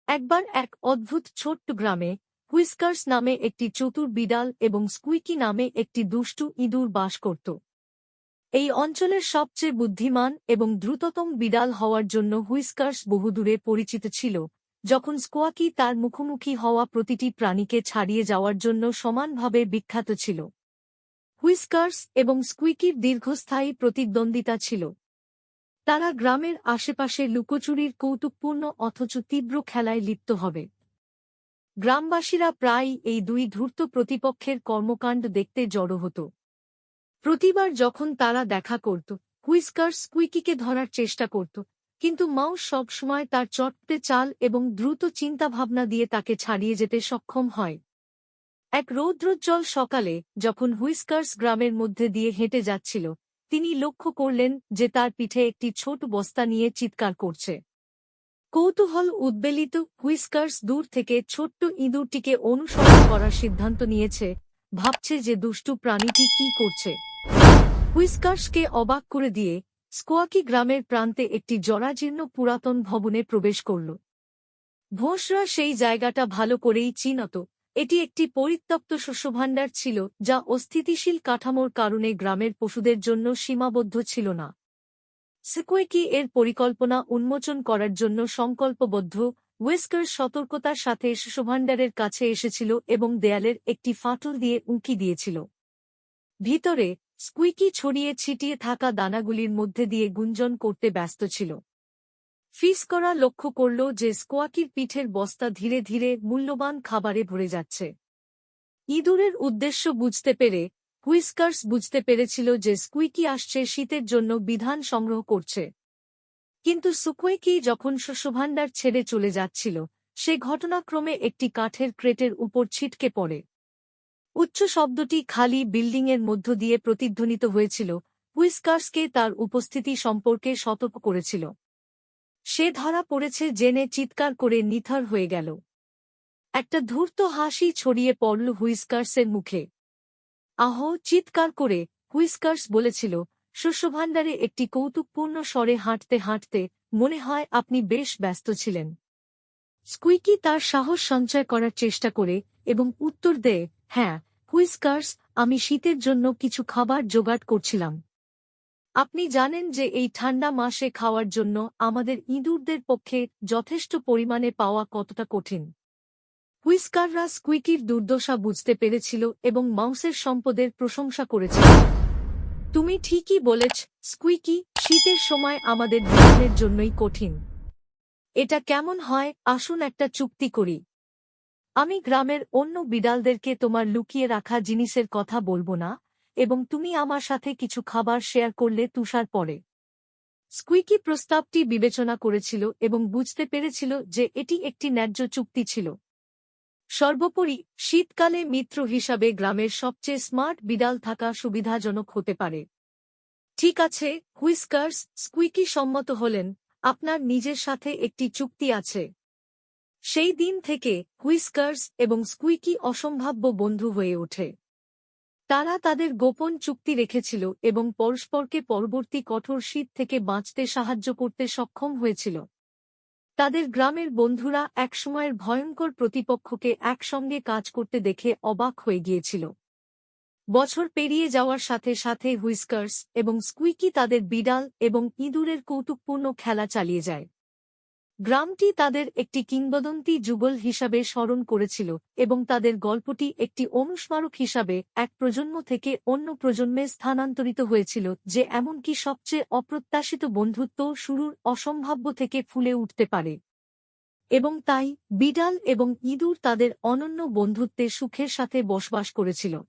একবার এক অদ্ভুত ছোট্ট গ্রামে হুইস্কার্স নামে একটি চতুর বিড়াল এবং স্কুইকি নামে একটি দুষ্টু ইঁদুর বাস করত। এই অঞ্চলের সবচেয়ে বুদ্ধিমান এবং দ্রুততম বিড়াল হওয়ার জন্য হুইস্কার্স বহুদূরে পরিচিত ছিল, যখন স্কোয়াকি তার মুখোমুখি হওয়া প্রতিটি প্রাণীকে ছাড়িয়ে যাওয়ার জন্য সমানভাবে বিখ্যাত ছিল। হুইস্কার্স এবং স্কুইকির দীর্ঘস্থায়ী প্রতিদ্বন্দ্বিতা ছিল। তারা গ্রামের আশেপাশে লুকোচুরির কৌতুকপূর্ণ অথচ তীব্র খেলায় লিপ্ত হবে। গ্রামবাসীরা প্রায়ই এই দুই ধূর্ত প্রতিপক্ষের কর্মকাণ্ড দেখতে জড়ো হতো। প্রতিবার যখন তারা দেখা করত, হুইস্কার্স স্কুইকিকে ধরার চেষ্টা করত, কিন্তু মাউস সবসময় তার চটপটে চাল এবং দ্রুত চিন্তাভাবনা দিয়ে তাকে ছাড়িয়ে যেতে সক্ষম হয়। এক রৌদ্রোজ্জ্বল সকালে যখন হুইস্কার্স গ্রামের মধ্যে দিয়ে হেঁটে যাচ্ছিল, তিনি লক্ষ্য করলেন যে তার পিঠে একটি ছোট বস্তা নিয়ে চিৎকার করছে। কৌতূহল উদ্বেলিত হুইস্কার্স দূর থেকে ছোট্ট ইঁদুরটিকে অনুসরণ করার সিদ্ধান্ত নিয়েছে, ভাবছে যে দুষ্টু প্রাণীটি কী করছে। হুইস্কার্সকে অবাক করে দিয়ে স্কোয়াকি গ্রামের প্রান্তে একটি জরাজীর্ণ পুরাতন ভবনে প্রবেশ করল। ভোঁসরা সেই জায়গাটা ভালো করেই চিনত। এটি একটি পরিত্যক্ত শস্যভাণ্ডার ছিল, যা অস্থিতিশীল কাঠামোর কারণে গ্রামের পশুদের জন্য সীমাবদ্ধ ছিল না। স্কুইকি এর পরিকল্পনা উন্মোচন করার জন্য সংকল্পবদ্ধ। হুইস্কার্স সতর্কতার সাথে শস্যভাণ্ডারের কাছে এসেছিল এবং দেয়ালের একটি ফাটল দিয়ে উঁকি দিয়েছিল। ভিতরে স্কুইকি ছড়িয়ে ছিটিয়ে থাকা দানাগুলির মধ্যে দিয়ে গুঞ্জন করতে ব্যস্ত ছিল। ফিসকরা লক্ষ্য করল যে স্কোয়াকির পিঠের বস্তা ধীরে ধীরে মূল্যবান খাবারে ভরে যাচ্ছে। ইঁদুরের উদ্দেশ্য বুঝতে পেরে হুইস্কার্স বুঝতে পেরেছিল যে স্কুইকি আসছে শীতের জন্য বিধান সংগ্রহ করছে। কিন্তু স্কুইকি যখন শস্যভাণ্ডার ছেড়ে চলে যাচ্ছিল, সে ঘটনাক্রমে একটি কাঠের ক্রেটের উপর ছিটকে পড়ে। উচ্চ শব্দটি খালি বিল্ডিংয়ের মধ্য দিয়ে প্রতিধ্বনিত হয়েছিল, হুইস্কার্সকে তার উপস্থিতি সম্পর্কে সতর্ক করেছিল। সে ধরা পড়েছে জেনে চিৎকার করে নিথর হয়ে গেল। একটা ধূর্ত হাসি ছড়িয়ে পড়ল হুইস্কার্সের মুখে। আহ! চিৎকার করে হুইস্কার্স বলেছিল, শস্যভাণ্ডারে একটি কৌতুকপূর্ণ স্বরে হাঁটতে হাঁটতে, মনে হয় আপনি বেশ ব্যস্ত ছিলেন। স্কুইকি তার সাহস সঞ্চয় করার চেষ্টা করে এবং উত্তর দেয়, হ্যাঁ, হুইস্কার্স, আমি শীতের জন্য কিছু খাবার জোগাড় করছিলাম। আপনি জানেন যে এই ঠান্ডা মাসে খাওয়ার জন্য আমাদের ইঁদুরদের পক্ষে যথেষ্ট পরিমাণে পাওয়া কতটা কঠিন। হুইস্কাররা স্কুইকির দুর্দশা বুঝতে পেরেছিল এবং মাউসের সম্পদের প্রশংসা করেছিল। তুমি ঠিকই বলেছ, স্কুইকি, শীতের সময় আমাদের জীবনের জন্যই কঠিন। এটা কেমন হয়, আসুন একটা চুক্তি করি। আমি গ্রামের অন্য বিড়ালদেরকে তোমার লুকিয়ে রাখা জিনিসের কথা বলবো না, এবং তুমি আমার সাথে কিছু খাবার শেয়ার করলে তুষার পড়ে। স্কুইকি প্রস্তাবটি বিবেচনা করেছিল এবং বুঝতে পেরেছিল যে এটি একটি ন্যায্য চুক্তি ছিল। সর্বোপরি, শীতকালে মিত্র হিসাবে গ্রামের সবচেয়ে স্মার্ট বিড়াল থাকা সুবিধাজনক হতে পারে। ঠিক আছে, হুইস্কার্স, স্কুইকি সম্মত হলেন, আপনার নিজের সাথে একটি চুক্তি আছে। সেই দিন থেকে হুইস্কার্স এবং স্কুইকি অসম্ভাব্য বন্ধু হয়ে ওঠে। তারা তাদের গোপন চুক্তি রেখেছিল এবং পরস্পরকে পরবর্তী কঠোর শীত থেকে বাঁচতে সাহায্য করতে সক্ষম হয়েছিল। তাদের গ্রামের বন্ধুরা একসময়ের ভয়ঙ্কর প্রতিপক্ষকে একসঙ্গে কাজ করতে দেখে অবাক হয়ে গিয়েছিল। বছর পেরিয়ে যাওয়ার সাথে সাথে হুইস্কার্স এবং স্কুইকি তাদের বিড়াল এবং ইঁদুরের কৌতুকপূর্ণ খেলা চালিয়ে যায়। গ্রামটি তাদের একটি কিংবদন্তি যুগল হিসাবে স্মরণ করেছিল এবং তাদের গল্পটি একটি অনুস্মারক হিসাবে এক প্রজন্ম থেকে অন্য প্রজন্মে স্থানান্তরিত হয়েছিল যে এমনকি সবচেয়ে অপ্রত্যাশিত বন্ধুত্ব শুরুর অসম্ভাব্য থেকে ফুলে উঠতে পারে। এবং তাই বিড়াল এবং ইঁদুর তাদের অনন্য বন্ধুত্বে সুখের সাথে বসবাস করেছিল।